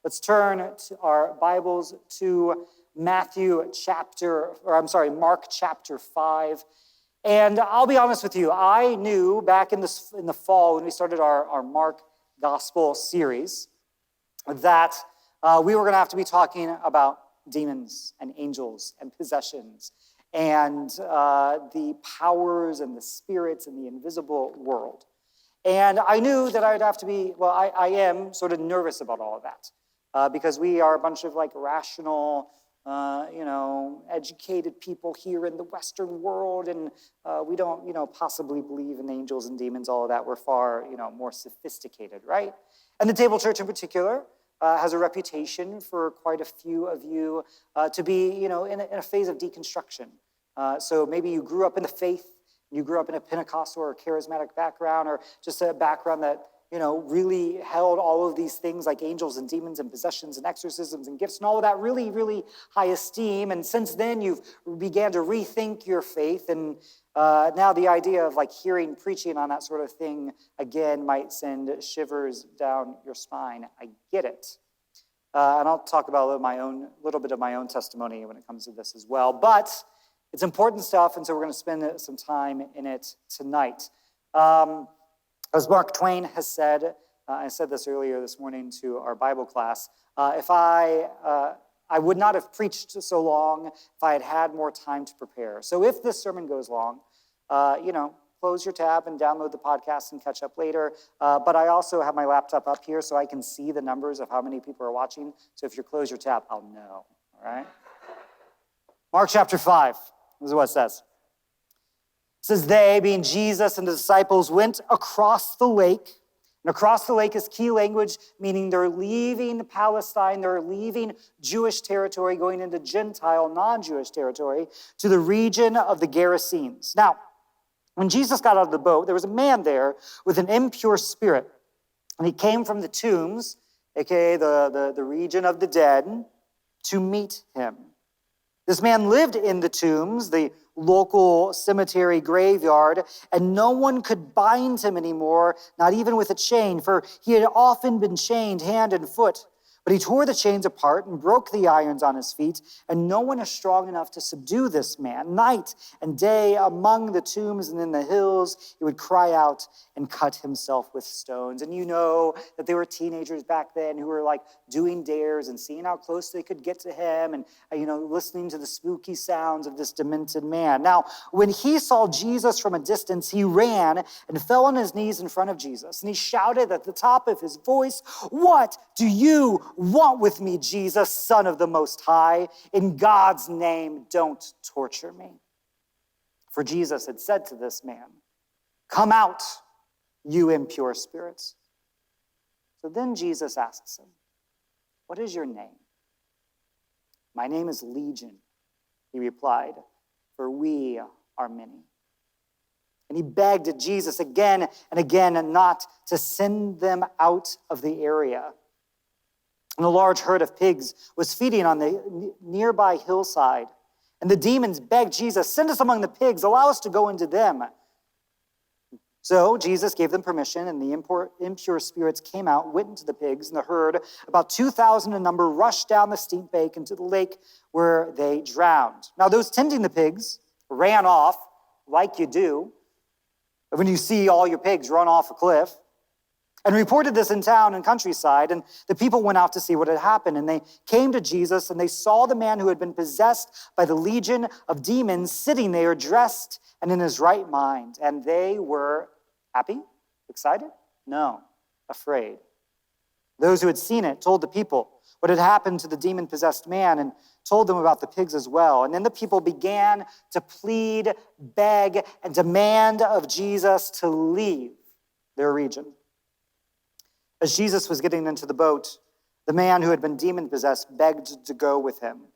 let's turn to our Bibles to Mark chapter 5. And I'll be honest with you, I knew back in the fall when we started our Mark Gospel series that we were going to have to be talking about demons and angels and possessions and the powers and the spirits in the invisible world. And I knew that I'd have to be, I am sort of nervous about all of that because we are a bunch of rational, educated people here in the Western world, and we don't, possibly believe in angels and demons, all of that. We're far, more sophisticated, right? And the Table Church in particular has a reputation for quite a few of you to be, in a phase of deconstruction. So maybe you grew up in the faith, you grew up in a Pentecostal or charismatic background, or just a background that, really held all of these things like angels and demons and possessions and exorcisms and gifts and all of that really, really high esteem. And since then, you've began to rethink your faith. And now the idea of hearing preaching on that sort of thing again might send shivers down your spine. I get it. And I'll talk about a little bit of my own testimony when it comes to this as well. But it's important stuff, and so we're going to spend some time in it tonight. As Mark Twain has said, I said this earlier this morning to our Bible class, if I would not have preached so long if I had had more time to prepare. So if this sermon goes long, close your tab and download the podcast and catch up later. But I also have my laptop up here so I can see the numbers of how many people are watching. So if you close your tab, I'll know, all right? Mark chapter 5, this is what it says. It says, they, being Jesus and the disciples, went across the lake. And across the lake is key language, meaning they're leaving Palestine, they're leaving Jewish territory, going into Gentile, non-Jewish territory, to the region of the Gerasenes. Now, when Jesus got out of the boat, there was a man there with an impure spirit. And he came from the tombs, aka the region of the dead, to meet him. This man lived in the tombs, the local cemetery graveyard, and no one could bind him anymore, not even with a chain, for he had often been chained hand and foot. But he tore the chains apart and broke the irons on his feet, and no one is strong enough to subdue this man. Night and day among the tombs and in the hills, he would cry out and cut himself with stones. And you know that there were teenagers back then who were doing dares and seeing how close they could get to him and, listening to the spooky sounds of this demented man. Now, when he saw Jesus from a distance, he ran and fell on his knees in front of Jesus. And he shouted at the top of his voice, "What do you want with me, Jesus, Son of the Most High? In God's name, don't torture me." For Jesus had said to this man, "Come out, you impure spirits." So then Jesus asks him, "What is your name?" "My name is Legion," he replied, "for we are many." And he begged Jesus again and again not to send them out of the area. And a large herd of pigs was feeding on the nearby hillside. And the demons begged Jesus, "Send us among the pigs, allow us to go into them." So Jesus gave them permission, and the impure spirits came out, went into the pigs, and the herd, about 2,000 in number, rushed down the steep bank into the lake where they drowned. Now those tending the pigs ran off, like you do, when you see all your pigs run off a cliff, and reported this in town and countryside, and the people went out to see what had happened. And they came to Jesus, and they saw the man who had been possessed by the legion of demons sitting there, dressed and in his right mind. And they were happy, excited? No, afraid. Those who had seen it told the people what had happened to the demon-possessed man and told them about the pigs as well. And then the people began to plead, beg, and demand of Jesus to leave their region. As Jesus was getting into the boat, the man who had been demon-possessed begged to go with him.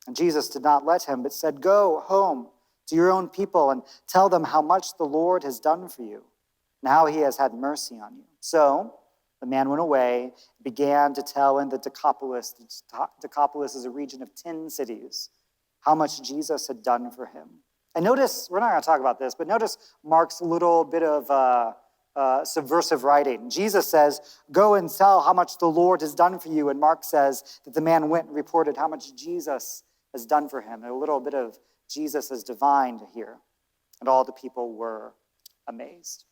And Jesus did not let him, but said, "Go home to your own people and tell them how much the Lord has done for you and how he has had mercy on you." So the man went away and began to tell in the Decapolis. Decapolis is a region of 10 cities, how much Jesus had done for him. And notice, we're not going to talk about this, but notice Mark's little bit of subversive writing. Jesus says, go and tell how much the Lord has done for you. And Mark says that the man went and reported how much Jesus has done for him. A little bit of Jesus as divine here. And all the people were amazed.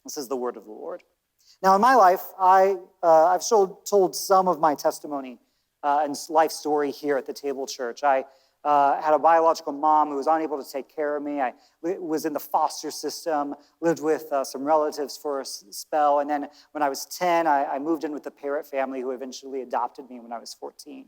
This is the word of the Lord. Now, in my life, I've told some of my testimony and life story here at the Table Church. I had a biological mom who was unable to take care of me. I was in the foster system, lived with some relatives for a spell. And then when I was 10, I moved in with the Parrott family, who eventually adopted me when I was 14.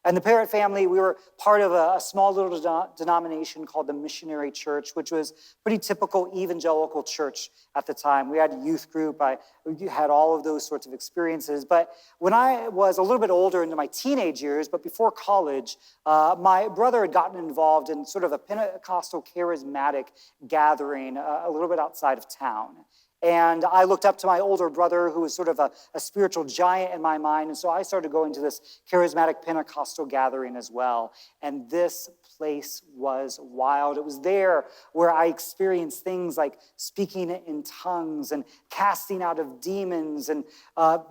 And the Parrott family, we were part of a small little denomination called the Missionary Church, which was pretty typical evangelical church at the time. We had a youth group. We had all of those sorts of experiences. But when I was a little bit older, into my teenage years, but before college, my brother had gotten involved in sort of a Pentecostal charismatic gathering a little bit outside of town. And I looked up to my older brother, who was sort of a spiritual giant in my mind. And so I started going to this charismatic Pentecostal gathering as well. And this place was wild. It was there where I experienced things like speaking in tongues and casting out of demons. And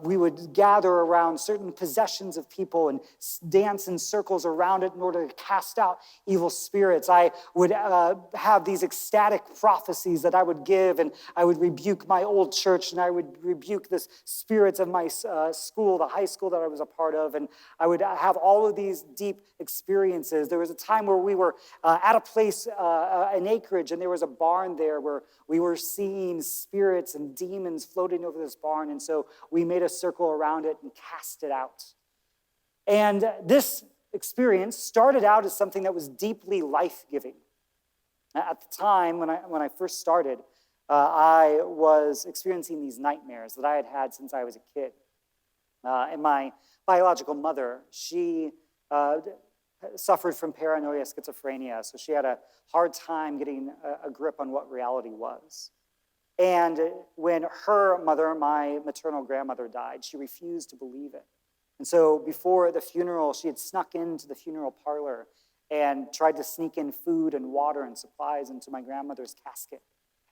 we would gather around certain possessions of people and dance in circles around it in order to cast out evil spirits. I would have these ecstatic prophecies that I would give, and I would rebuke my old church, and I would rebuke the spirits of my school, the high school that I was a part of, and I would have all of these deep experiences. There was a time where we were at a place, an acreage, and there was a barn there where we were seeing spirits and demons floating over this barn, and so we made a circle around it and cast it out. And this experience started out as something that was deeply life-giving. At the time, when I first started, I was experiencing these nightmares that I had had since I was a kid. And my biological mother, she suffered from paranoia schizophrenia, so she had a hard time getting a grip on what reality was. And when her mother, my maternal grandmother, died, she refused to believe it. And so before the funeral, she had snuck into the funeral parlor and tried to sneak in food and water and supplies into my grandmother's casket.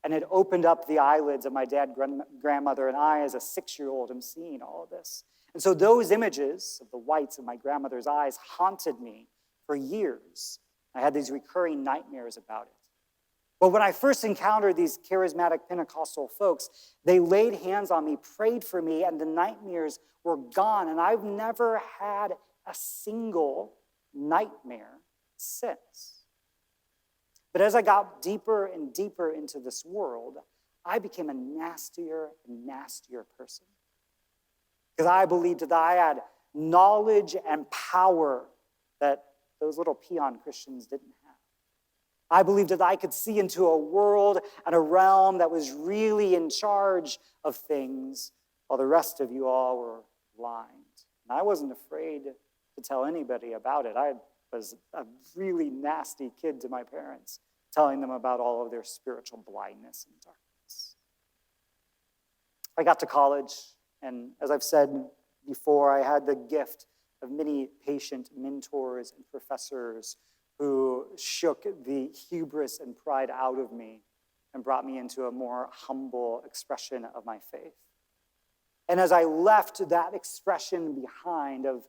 And it opened up the eyelids of my grandmother, and I, as a 6-year-old, am seeing all of this. And so those images of the whites of my grandmother's eyes haunted me for years. I had these recurring nightmares about it. But when I first encountered these charismatic Pentecostal folks, they laid hands on me, prayed for me, and the nightmares were gone. And I've never had a single nightmare since. But as I got deeper and deeper into this world, I became a nastier and nastier person. Because I believed that I had knowledge and power that those little peon Christians didn't have. I believed that I could see into a world and a realm that was really in charge of things, while the rest of you all were blind. And I wasn't afraid to tell anybody about it. I was a really nasty kid to my parents, telling them about all of their spiritual blindness and darkness. I got to college, and as I've said before, I had the gift of many patient mentors and professors who shook the hubris and pride out of me and brought me into a more humble expression of my faith. And as I left that expression behind of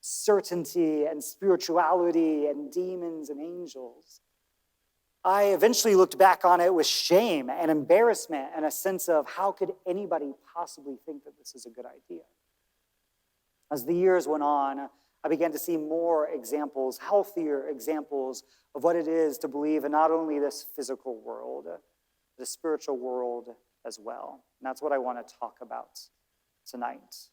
certainty and spirituality and demons and angels, I eventually looked back on it with shame and embarrassment and a sense of how could anybody possibly think that this is a good idea? As the years went on, I began to see more examples, healthier examples of what it is to believe in not only this physical world, the spiritual world as well. And that's what I want to talk about tonight.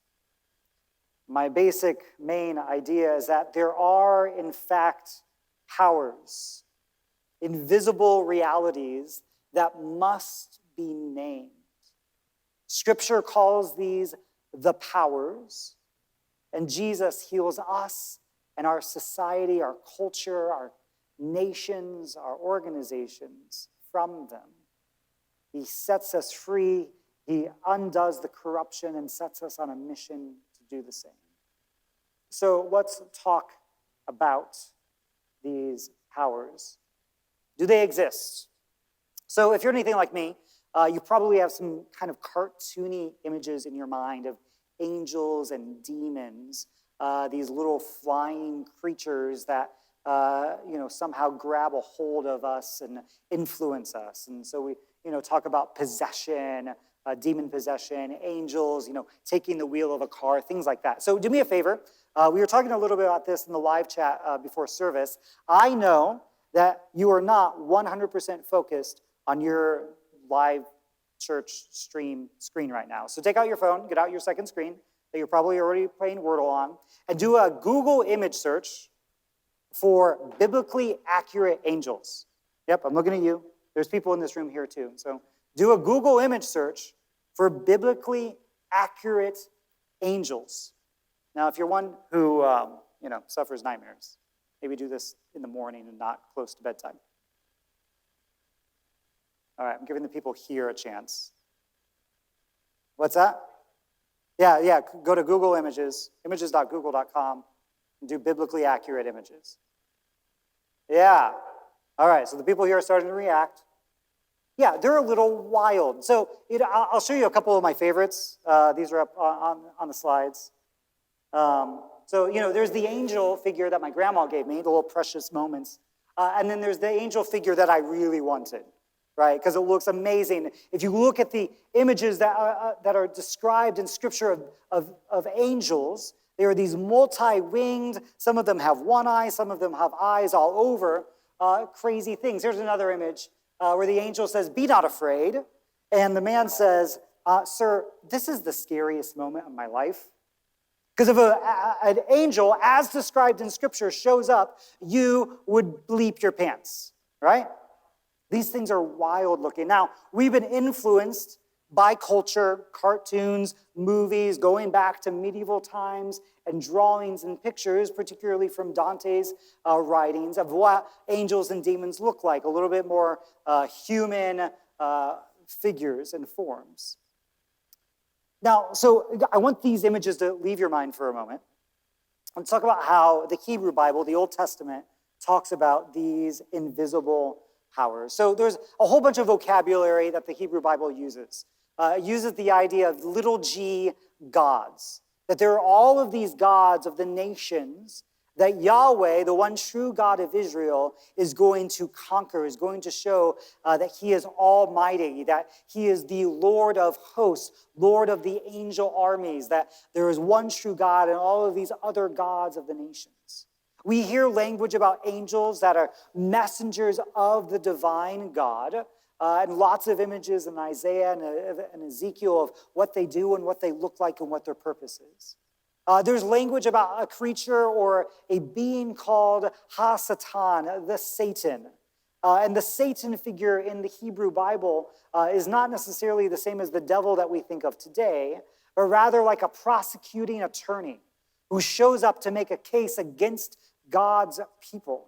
My basic main idea is that there are, in fact, powers, invisible realities that must be named. Scripture calls these the powers, and Jesus heals us and our society, our culture, our nations, our organizations from them. He sets us free. He undoes the corruption and sets us on a mission to do the same. So let's talk about these powers. Do they exist? So if you're anything like me, You probably have some kind of cartoony images in your mind of angels and demons, these little flying creatures that somehow grab a hold of us and influence us. And so we talk about possession, demon possession, angels, taking the wheel of a car, things like that. So do me a favor. We were talking a little bit about this in the live chat before service. I know that you are not 100% focused on your live church screen right now. So take out your phone, get out your second screen that you're probably already playing Wordle on, and do a Google image search for biblically accurate angels. Yep, I'm looking at you. There's people in this room here too. So do a Google image search for biblically accurate angels. Now, if you're one who suffers nightmares, maybe do this in the morning and not close to bedtime. All right, I'm giving the people here a chance. What's that? Yeah, go to Google Images, images.google.com, and do biblically accurate images. Yeah. All right, so the people here are starting to react. Yeah, they're a little wild. So I'll show you a couple of my favorites. These are up on the slides. There's the angel figure that my grandma gave me, the little precious moments. And then there's the angel figure that I really wanted, right? Because it looks amazing. If you look at the images that are described in Scripture of angels, they are these multi-winged. Some of them have one eye. Some of them have eyes all over. Crazy things. Here's another image where the angel says, "Be not afraid." And the man says, "Sir, this is the scariest moment of my life. Because if an angel, as described in Scripture, shows up, you would bleep your pants," right? These things are wild looking. Now, we've been influenced by culture, cartoons, movies, going back to medieval times, and drawings and pictures, particularly from Dante's writings, of what angels and demons look like, a little bit more human figures and forms. Now, so I want these images to leave your mind for a moment. Let's talk about how the Hebrew Bible, the Old Testament, talks about these invisible powers. So there's a whole bunch of vocabulary that the Hebrew Bible uses. It uses the idea of little g gods, that there are all of these gods of the nations that Yahweh, the one true God of Israel, is going to conquer, is going to show that he is almighty, that he is the Lord of hosts, Lord of the angel armies, that there is one true God and all of these other gods of the nations. We hear language about angels that are messengers of the divine God, and lots of images in Isaiah and Ezekiel of what they do and what they look like and what their purpose is. There's language about a creature or a being called Ha-Satan, the Satan. And the Satan figure in the Hebrew Bible is not necessarily the same as the devil that we think of today, but rather like a prosecuting attorney who shows up to make a case against God's people.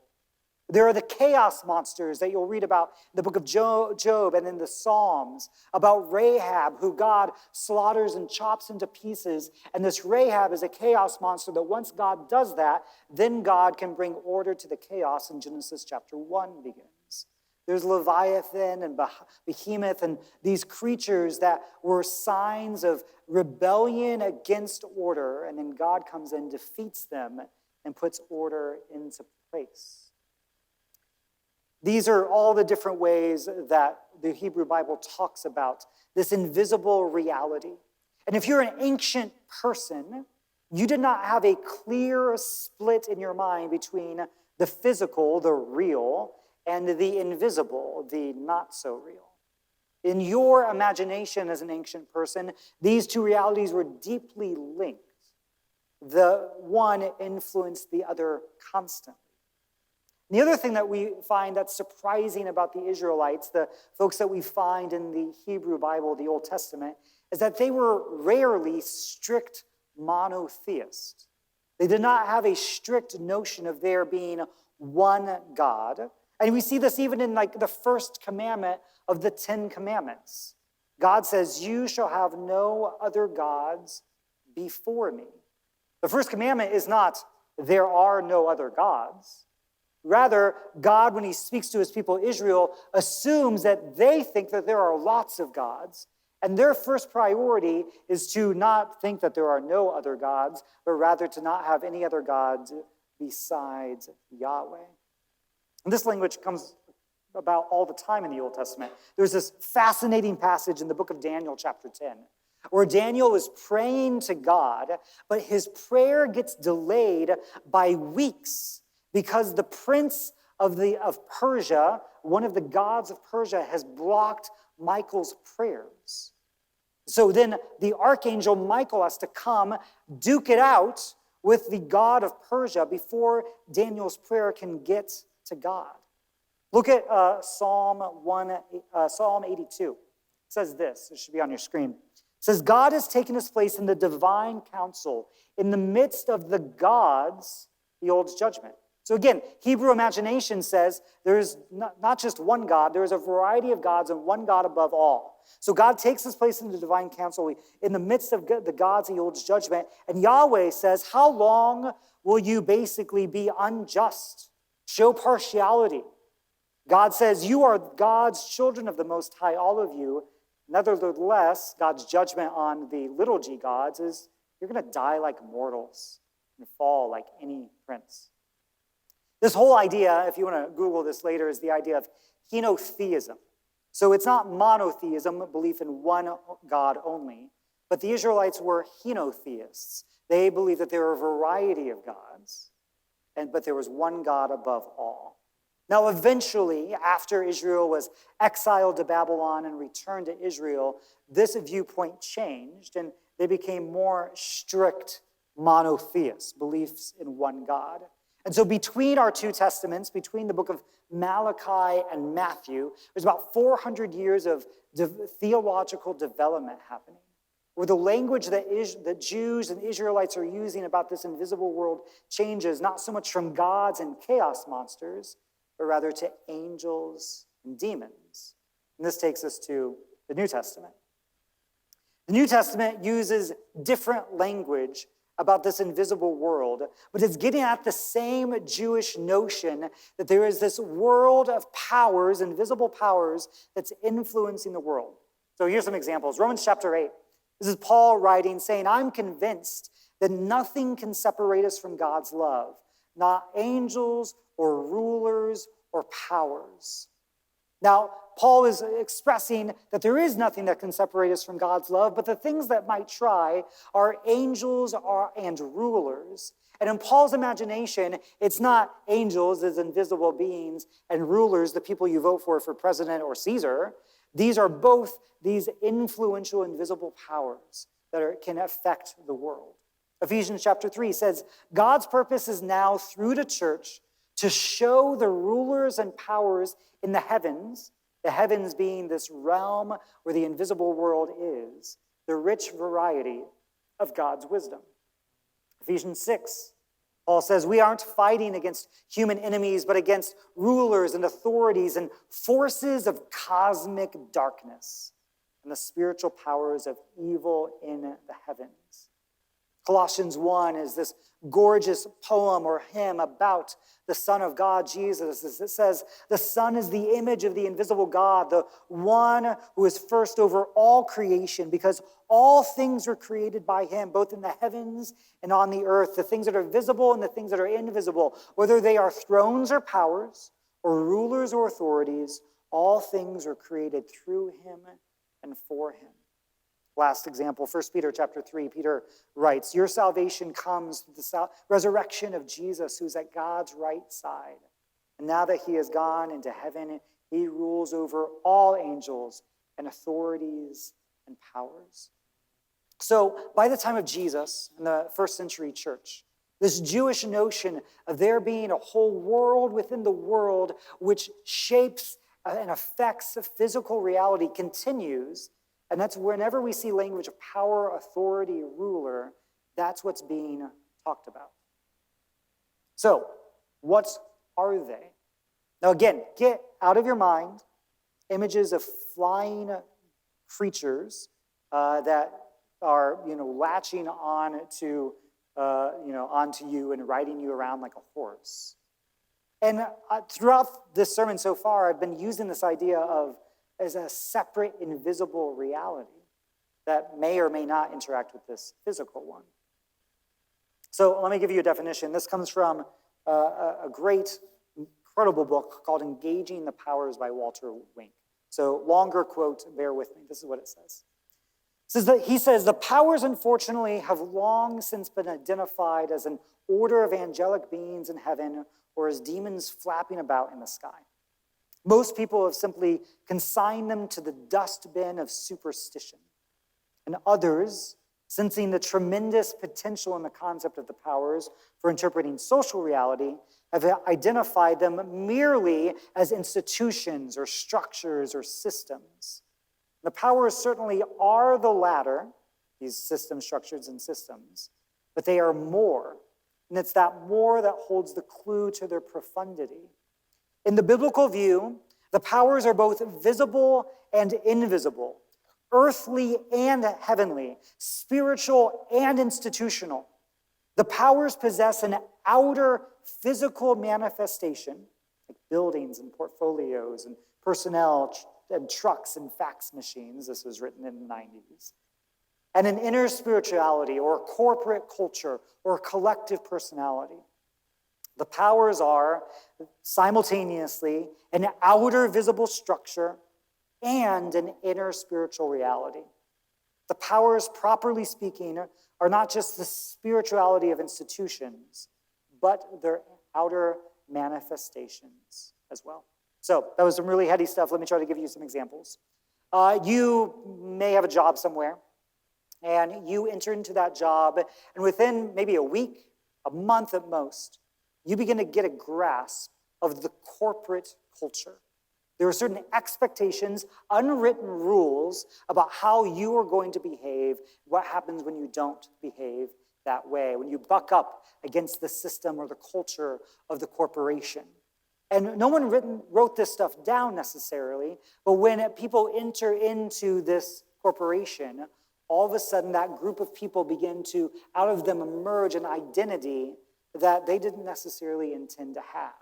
There are the chaos monsters that you'll read about in the book of Job and in the Psalms, about Rahab, who God slaughters and chops into pieces. And this Rahab is a chaos monster that once God does that, then God can bring order to the chaos, and Genesis chapter 1 begins. There's Leviathan and Behemoth and these creatures that were signs of rebellion against order, and then God comes in, defeats them, and puts order into place. These are all the different ways that the Hebrew Bible talks about this invisible reality. And if you're an ancient person, you did not have a clear split in your mind between the physical, the real, and the invisible, the not so real. In your imagination as an ancient person, these two realities were deeply linked. The one influenced the other constantly. The other thing that we find that's surprising about the Israelites, the folks that we find in the Hebrew Bible, the Old Testament, is that they were rarely strict monotheists. They did not have a strict notion of there being one God. And we see this even in like the first commandment of the 10 Commandments. God says, "You shall have no other gods before me." The first commandment is not, "There are no other gods." Rather, God, when he speaks to his people Israel, assumes that they think that there are lots of gods, and their first priority is to not think that there are no other gods, but rather to not have any other gods besides Yahweh. And this language comes about all the time in the Old Testament. There's this fascinating passage in the book of Daniel, chapter 10, where Daniel is praying to God, but his prayer gets delayed by weeks because the prince of Persia, one of the gods of Persia, has blocked Michael's prayers. So then the archangel Michael has to come duke it out with the god of Persia before Daniel's prayer can get to God. Look at Psalm 82. It says this. It should be on your screen. It says, God has taken his place in the divine council. In the midst of the gods, he holds judgment. So again, Hebrew imagination says there's not just one God, there's a variety of gods and one God above all. So God takes his place in the divine council. In the midst of the gods, he holds judgment. And Yahweh says, how long will you basically be unjust? Show partiality. God says, you are God's children of the Most High, all of you. Nevertheless, God's judgment on the little g gods is you're going to die like mortals and fall like any prince. This whole idea, if you want to Google this later, is the idea of henotheism. So it's not monotheism, belief in one God only, but the Israelites were henotheists. They believed that there were a variety of gods, but there was one God above all. Now, eventually, after Israel was exiled to Babylon and returned to Israel, this viewpoint changed, and they became more strict monotheists, beliefs in one God. And so between our two testaments, between the book of Malachi and Matthew, there's about 400 years of theological development happening, where the language that Jews and Israelites are using about this invisible world changes, not so much from gods and chaos monsters, but rather to angels and demons. And this takes us to the New Testament. The New Testament uses different language about this invisible world, but it's getting at the same Jewish notion that there is this world of powers, invisible powers, that's influencing the world. So here's some examples. Romans chapter 8. This is Paul writing, saying, I'm convinced that nothing can separate us from God's love, not angels or rulers or powers. Now, Paul is expressing that there is nothing that can separate us from God's love, but the things that might try are angels and rulers. And in Paul's imagination, it's not angels as invisible beings and rulers, the people you vote for president or Caesar. These are both these influential, invisible powers that can affect the world. Ephesians chapter 3 says, God's purpose is now through the church to show the rulers and powers in the heavens being this realm where the invisible world is, the rich variety of God's wisdom. Ephesians 6, Paul says, we aren't fighting against human enemies, but against rulers and authorities and forces of cosmic darkness and the spiritual powers of evil in the heavens. Colossians 1 is this gorgeous poem or hymn about the Son of God, Jesus. It says, the Son is the image of the invisible God, the one who is first over all creation, because all things were created by him, both in the heavens and on the earth, the things that are visible and the things that are invisible, whether they are thrones or powers or rulers or authorities, all things were created through him and for him. Last example, 1 Peter chapter 3, Peter writes, your salvation comes through the resurrection of Jesus, who's at God's right side. And now that he has gone into heaven, he rules over all angels and authorities and powers. So by the time of Jesus in the first century church, this Jewish notion of there being a whole world within the world which shapes and affects physical reality continues. And that's whenever we see language of power, authority, ruler, that's what's being talked about. So, what are they? Now again, get out of your mind images of flying creatures that are, latching on to, onto you and riding you around like a horse. And throughout this sermon so far, I've been using this idea of as a separate, invisible reality that may or may not interact with this physical one. So let me give you a definition. This comes from a great, incredible book called Engaging the Powers by Walter Wink. So longer quote, bear with me. This is what it says. He says, the powers, unfortunately, have long since been identified as an order of angelic beings in heaven or as demons flapping about in the sky. Most people have simply consigned them to the dustbin of superstition. And others, sensing the tremendous potential in the concept of the powers for interpreting social reality, have identified them merely as institutions or structures or systems. The powers certainly are the latter, these systems, structures, and systems, but they are more. And it's that more that holds the clue to their profundity. In the biblical view, the powers are both visible and invisible, earthly and heavenly, spiritual and institutional. The powers possess an outer physical manifestation, like buildings and portfolios and personnel and trucks and fax machines. This was written in the 90s. And an inner spirituality or corporate culture or collective personality. The powers are simultaneously an outer visible structure and an inner spiritual reality. The powers, properly speaking, are not just the spirituality of institutions, but their outer manifestations as well. So that was some really heady stuff. Let me try to give you some examples. You may have a job somewhere, and you enter into that job, and within maybe a week, a month at most, you begin to get a grasp of the corporate culture. There are certain expectations, unwritten rules about how you are going to behave, what happens when you don't behave that way, when you buck up against the system or the culture of the corporation. And no one wrote this stuff down necessarily, but when people enter into this corporation, all of a sudden that group of people begin to, out of them emerge an identity that they didn't necessarily intend to have.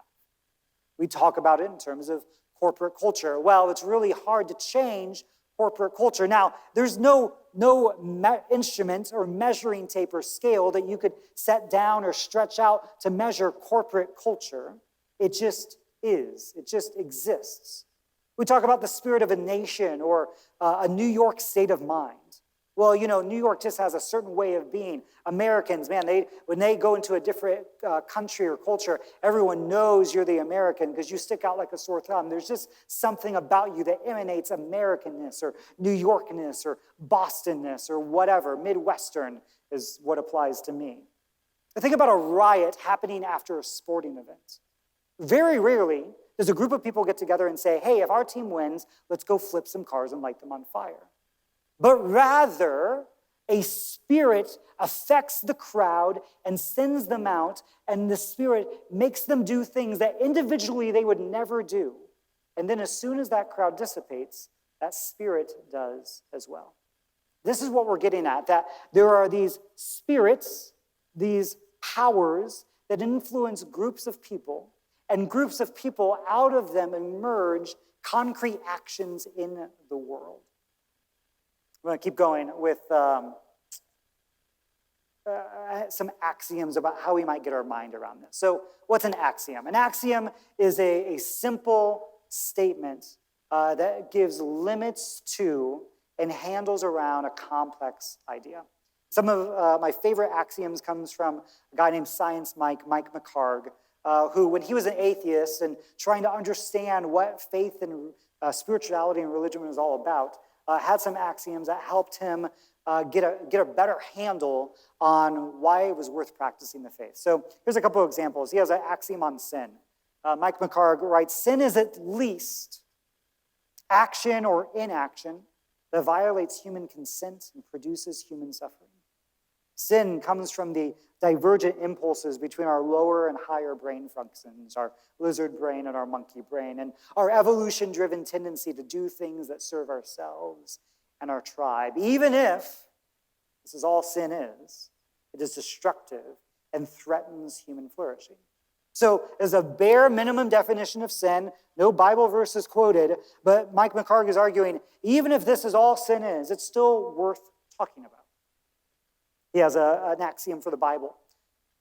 We talk about it in terms of corporate culture. Well, it's really hard to change corporate culture. Now, there's no instrument or measuring tape or scale that you could set down or stretch out to measure corporate culture. It just is. It just exists. We talk about the spirit of a nation or a New York state of mind. Well, you know, New York just has a certain way of being. Americans, man, when they go into a different country or culture, everyone knows you're the American because you stick out like a sore thumb. There's just something about you that emanates Americanness or New Yorkness or Bostonness or whatever. Midwestern is what applies to me. I think about a riot happening after a sporting event. Very rarely does a group of people get together and say, hey, if our team wins, let's go flip some cars and light them on fire. But rather, a spirit affects the crowd and sends them out, and the spirit makes them do things that individually they would never do. And then as soon as that crowd dissipates, that spirit does as well. This is what we're getting at, that there are these spirits, these powers that influence groups of people, and groups of people out of them emerge concrete actions in the world. I'm going to keep going with some axioms about how we might get our mind around this. So what's an axiom? An axiom is a simple statement that gives limits to and handles around a complex idea. Some of my favorite axioms comes from a guy named Science Mike McHargue, who, when he was an atheist and trying to understand what faith and spirituality and religion was all about, had some axioms that helped him get a better handle on why it was worth practicing the faith. So here's a couple of examples. He has an axiom on sin. Mike McHargue writes, sin is at least action or inaction that violates human consent and produces human suffering. Sin comes from the divergent impulses between our lower and higher brain functions, our lizard brain and our monkey brain, and our evolution-driven tendency to do things that serve ourselves and our tribe. Even if, this is all sin is, it is destructive and threatens human flourishing. So as a bare minimum definition of sin, no Bible verse is quoted, but Mike McHargue is arguing, even if this is all sin is, it's still worth talking about. He has an axiom for the Bible.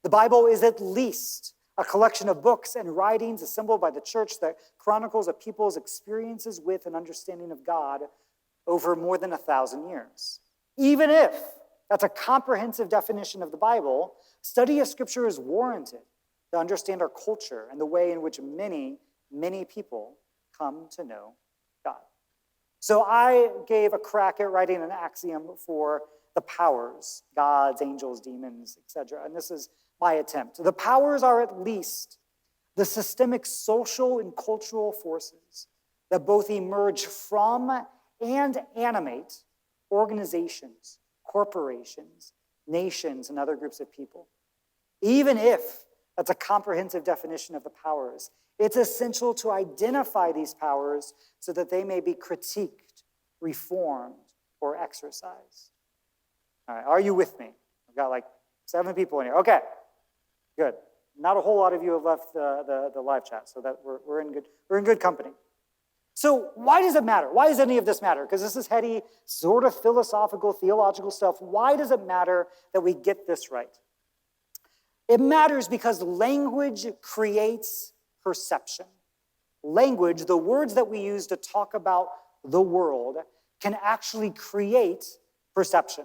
The Bible is at least a collection of books and writings assembled by the church that chronicles a people's experiences with and understanding of God over more than 1,000 years. Even if that's a comprehensive definition of the Bible, study of Scripture is warranted to understand our culture and the way in which many, many people come to know God. So I gave a crack at writing an axiom for the powers, gods, angels, demons, etc. And this is my attempt. The powers are at least the systemic social and cultural forces that both emerge from and animate organizations, corporations, nations, and other groups of people. Even if that's a comprehensive definition of the powers, it's essential to identify these powers so that they may be critiqued, reformed, or exercised. All right, are you with me? I've got like 7 people in here. Okay, good. Not a whole lot of you have left the live chat, so that we're in good company. So why does it matter? Why does any of this matter? Because this is heady, sort of philosophical, theological stuff. Why does it matter that we get this right? It matters because language creates perception. Language, the words that we use to talk about the world, can actually create perception.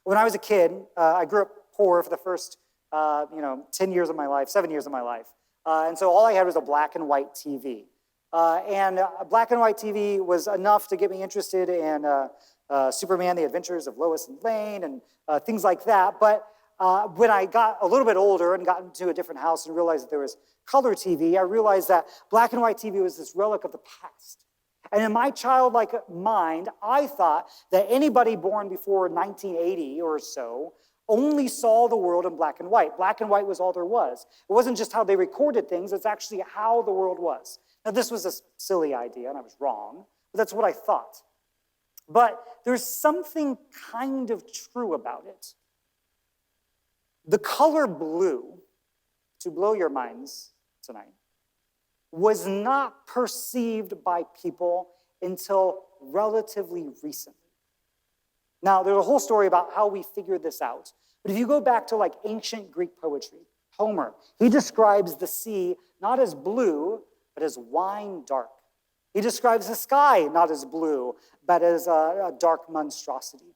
When I was a kid, I grew up poor for the first 10 years of my life, 7 years of my life. And so all I had was a black and white TV. And a black and white TV was enough to get me interested in Superman, The Adventures of Lois and Lane, and things like that. But when I got a little bit older and got into a different house and realized that there was color TV, I realized that black and white TV was this relic of the past. And in my childlike mind, I thought that anybody born before 1980 or so only saw the world in black and white. Black and white was all there was. It wasn't just how they recorded things, it's actually how the world was. Now, this was a silly idea, and I was wrong, but that's what I thought. But there's something kind of true about it. The color blue, to blow your minds tonight, was not perceived by people until relatively recently. Now, there's a whole story about how we figured this out. But if you go back to like ancient Greek poetry, Homer, he describes the sea not as blue, but as wine dark. He describes the sky not as blue, but as a dark monstrosity.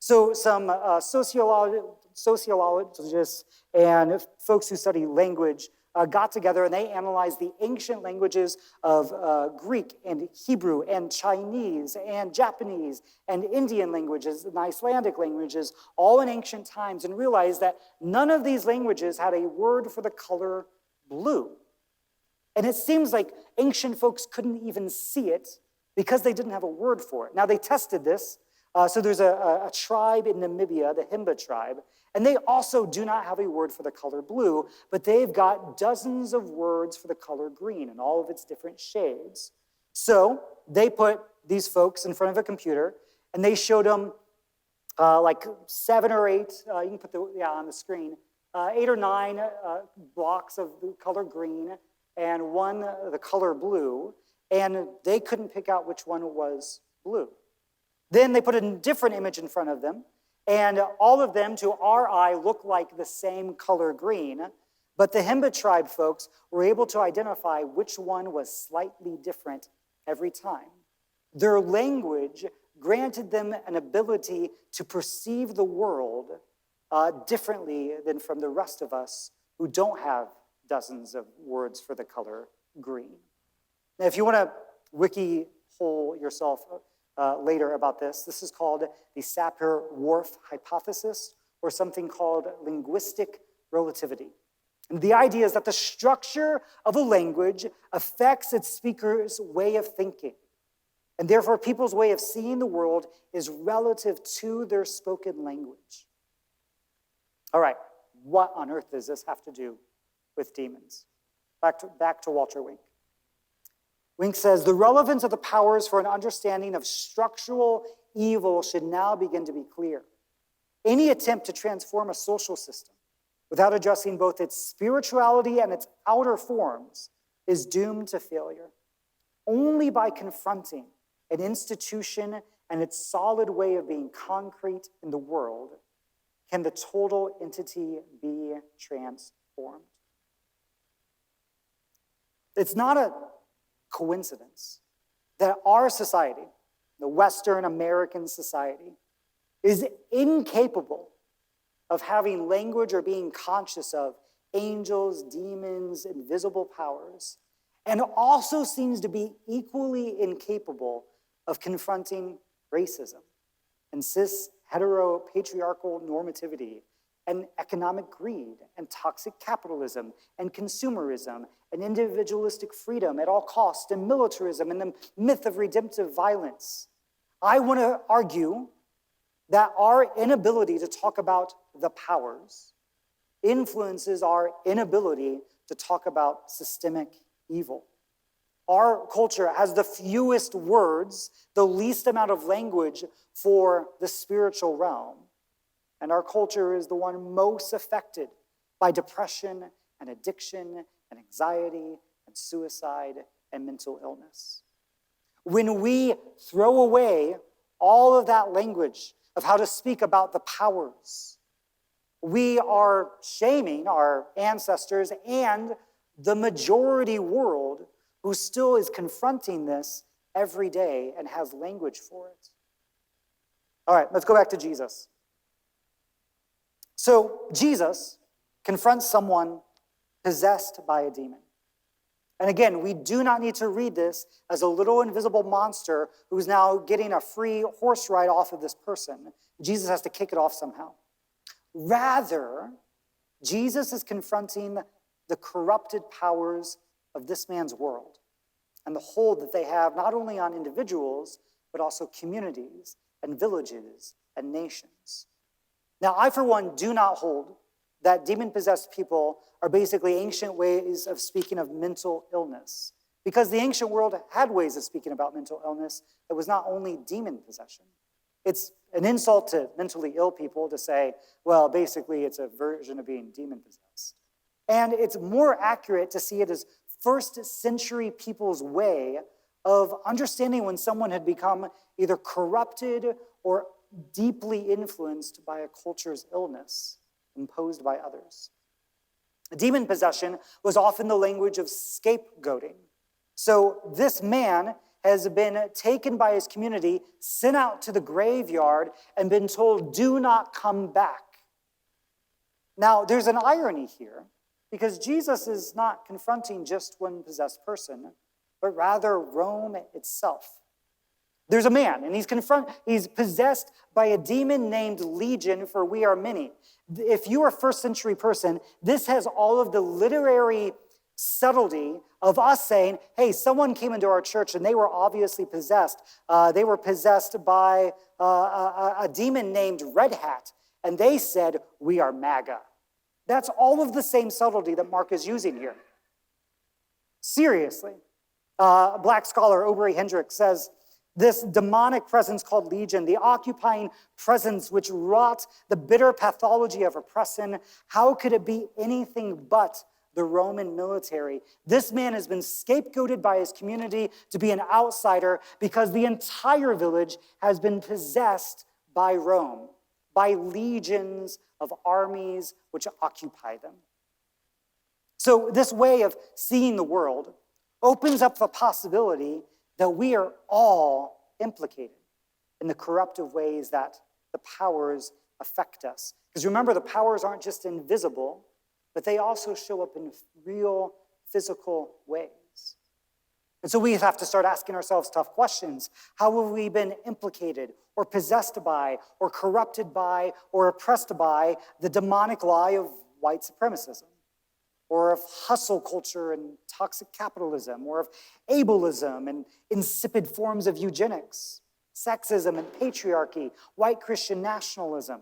So some sociologists and folks who study language got together and they analyzed the ancient languages of Greek and Hebrew and Chinese and Japanese and Indian languages and Icelandic languages, all in ancient times, and realized that none of these languages had a word for the color blue. And it seems like ancient folks couldn't even see it because they didn't have a word for it. Now, they tested this. So there's a tribe in Namibia, the Himba tribe, and they also do not have a word for the color blue, but they've got dozens of words for the color green and all of its different shades. So they put these folks in front of a computer, and they showed them like 7 or 8, you can put on the screen, 8 or 9 blocks of the color green and one the color blue, and they couldn't pick out which one was blue. Then they put a different image in front of them, and all of them, to our eye, look like the same color green, but the Himba tribe folks were able to identify which one was slightly different every time. Their language granted them an ability to perceive the world differently than from the rest of us who don't have dozens of words for the color green. Now, if you want to wiki hole yourself later about this is called the Sapir-Whorf hypothesis, or something called linguistic relativity. And the idea is that the structure of a language affects its speaker's way of thinking. And therefore, people's way of seeing the world is relative to their spoken language. All right, what on earth does this have to do with demons? Back to Walter Wink. Wink says, the relevance of the powers for an understanding of structural evil should now begin to be clear. Any attempt to transform a social system, without addressing both its spirituality and its outer forms, is doomed to failure. Only by confronting an institution and its solid way of being concrete in the world can the total entity be transformed. It's not a coincidence that our society, the Western American society, is incapable of having language or being conscious of angels, demons, invisible powers, and also seems to be equally incapable of confronting racism and cis hetero-patriarchal normativity and economic greed and toxic capitalism and consumerism and individualistic freedom at all costs and militarism and the myth of redemptive violence. I want to argue that our inability to talk about the powers influences our inability to talk about systemic evil. Our culture has the fewest words, the least amount of language for the spiritual realm. And our culture is the one most affected by depression and addiction and anxiety and suicide and mental illness. When we throw away all of that language of how to speak about the powers, we are shaming our ancestors and the majority world who still is confronting this every day and has language for it. All right, let's go back to Jesus. So Jesus confronts someone possessed by a demon. And again, we do not need to read this as a little invisible monster who's now getting a free horse ride off of this person. Jesus has to kick it off somehow. Rather, Jesus is confronting the corrupted powers of this man's world and the hold that they have not only on individuals, but also communities and villages and nations. Now, I, for one, do not hold that demon-possessed people are basically ancient ways of speaking of mental illness, because the ancient world had ways of speaking about mental illness that was not only demon possession. It's an insult to mentally ill people to say, well, basically it's a version of being demon-possessed. And it's more accurate to see it as first century people's way of understanding when someone had become either corrupted or deeply influenced by a culture's illness imposed by others. Demon possession was often the language of scapegoating. So this man has been taken by his community, sent out to the graveyard, and been told, do not come back. Now, there's an irony here, because Jesus is not confronting just one possessed person, but rather Rome itself. There's a man, and he's possessed by a demon named Legion, for we are many. If you are a first century person, this has all of the literary subtlety of us saying, hey, someone came into our church and they were obviously possessed. They were possessed by a demon named Red Hat, and they said, we are MAGA. That's all of the same subtlety that Mark is using here. Seriously. A black scholar, Aubrey Hendricks, says, this demonic presence called Legion, the occupying presence which wrought the bitter pathology of oppression, how could it be anything but the Roman military? This man has been scapegoated by his community to be an outsider because the entire village has been possessed by Rome, by legions of armies which occupy them. So this way of seeing the world opens up the possibility that we are all implicated in the corruptive ways that the powers affect us. Because remember, the powers aren't just invisible, but they also show up in real physical ways. And so we have to start asking ourselves tough questions. How have we been implicated or possessed by or corrupted by or oppressed by the demonic lie of white supremacism? Or of hustle culture and toxic capitalism, or of ableism and insipid forms of eugenics, sexism and patriarchy, white Christian nationalism.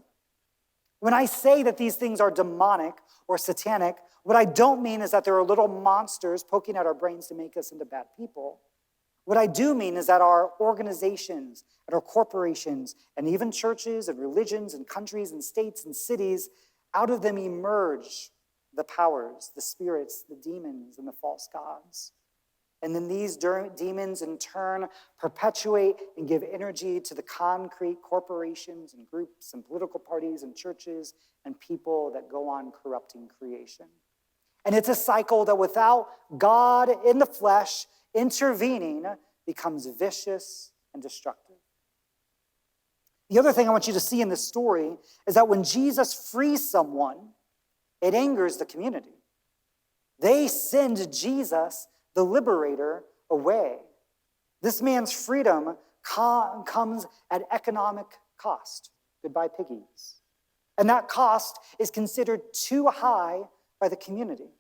When I say that these things are demonic or satanic, what I don't mean is that there are little monsters poking at our brains to make us into bad people. What I do mean is that our organizations and our corporations and even churches and religions and countries and states and cities Out of them emerge the powers, the spirits, the demons, and the false gods. And then these demons in turn perpetuate and give energy to the concrete corporations and groups and political parties and churches and people that go on corrupting creation. And it's a cycle that without God in the flesh intervening becomes vicious and destructive. The other thing I want you to see in this story is that when Jesus frees someone, it angers the community. They send Jesus, the liberator, away. This man's freedom comes at economic cost. Goodbye, piggies. And that cost is considered too high by the community.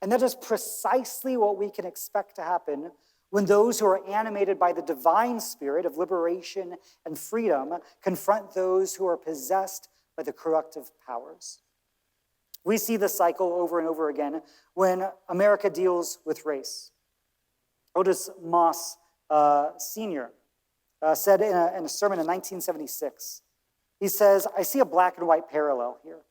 And that is precisely what we can expect to happen when those who are animated by the divine spirit of liberation and freedom confront those who are possessed by the corruptive powers. We see this cycle over and over again when America deals with race. Otis Moss Sr. Said in a sermon in 1976, he says, "I see a black and white parallel here.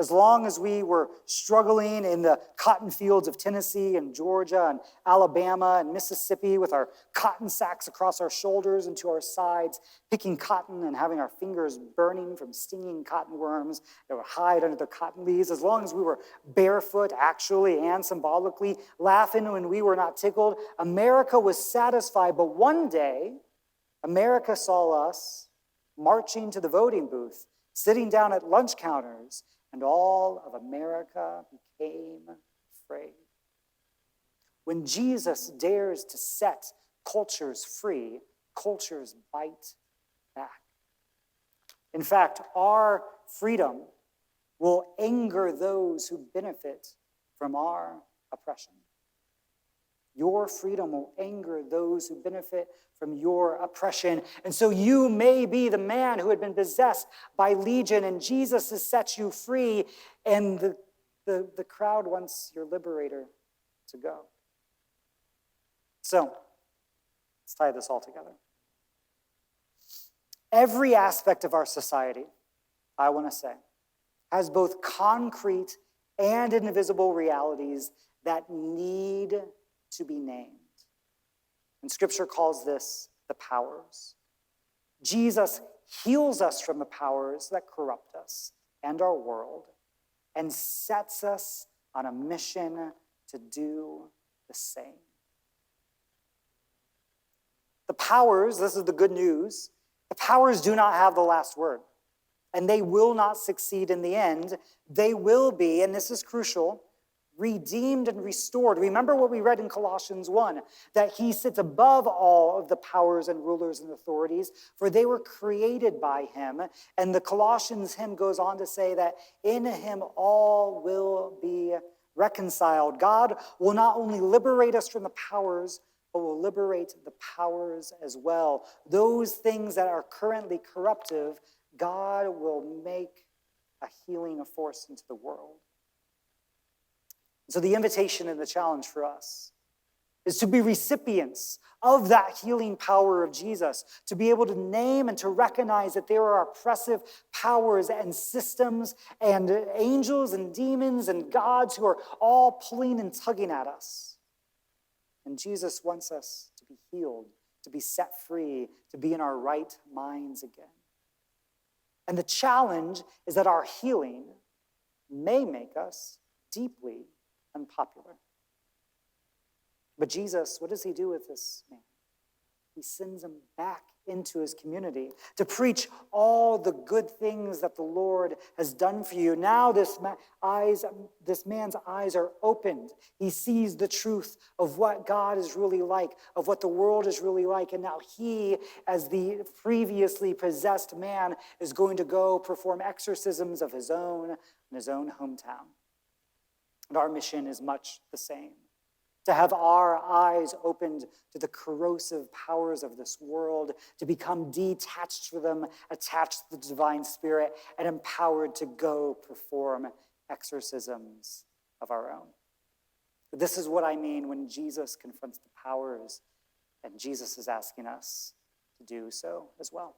As long as we were struggling in the cotton fields of Tennessee and Georgia and Alabama and Mississippi with our cotton sacks across our shoulders and to our sides, picking cotton and having our fingers burning from stinging cotton worms that would hide under the cotton leaves, as long as we were barefoot actually and symbolically, laughing when we were not tickled, America was satisfied. But one day, America saw us marching to the voting booth, sitting down at lunch counters, and all of America became afraid." When Jesus dares to set cultures free, cultures bite back. In fact, our freedom will anger those who benefit from our oppression. Your freedom will anger those who benefit from your oppression. And so you may be the man who had been possessed by legion, and Jesus has set you free, and the crowd wants your liberator to go. So, let's tie this all together. Every aspect of our society, I want to say, has both concrete and invisible realities that need to be named. And Scripture calls this the powers. Jesus heals us from the powers that corrupt us and our world and sets us on a mission to do the same. The powers, this is the good news, the powers do not have the last word, and they will not succeed in the end. They will be, and this is crucial, redeemed and restored. Remember what we read in Colossians 1, that he sits above all of the powers and rulers and authorities, for they were created by him. And the Colossians hymn goes on to say that in him all will be reconciled. God will not only liberate us from the powers, but will liberate the powers as well. Those things that are currently corruptive, God will make a healing force into the world. So the invitation and the challenge for us is to be recipients of that healing power of Jesus, to be able to name and to recognize that there are oppressive powers and systems and angels and demons and gods who are all pulling and tugging at us. And Jesus wants us to be healed, to be set free, to be in our right minds again. And the challenge is that our healing may make us deeply unpopular. But Jesus, what does he do with this man? He sends him back into his community to preach all the good things that the Lord has done for you. Now this man's eyes are opened. He sees the truth of what God is really like, of what the world is really like. And now he, as the previously possessed man, is going to go perform exorcisms of his own in his own hometown. And our mission is much the same, to have our eyes opened to the corrosive powers of this world, to become detached from them, attached to the divine spirit, and empowered to go perform exorcisms of our own. This is what I mean when Jesus confronts the powers, and Jesus is asking us to do so as well.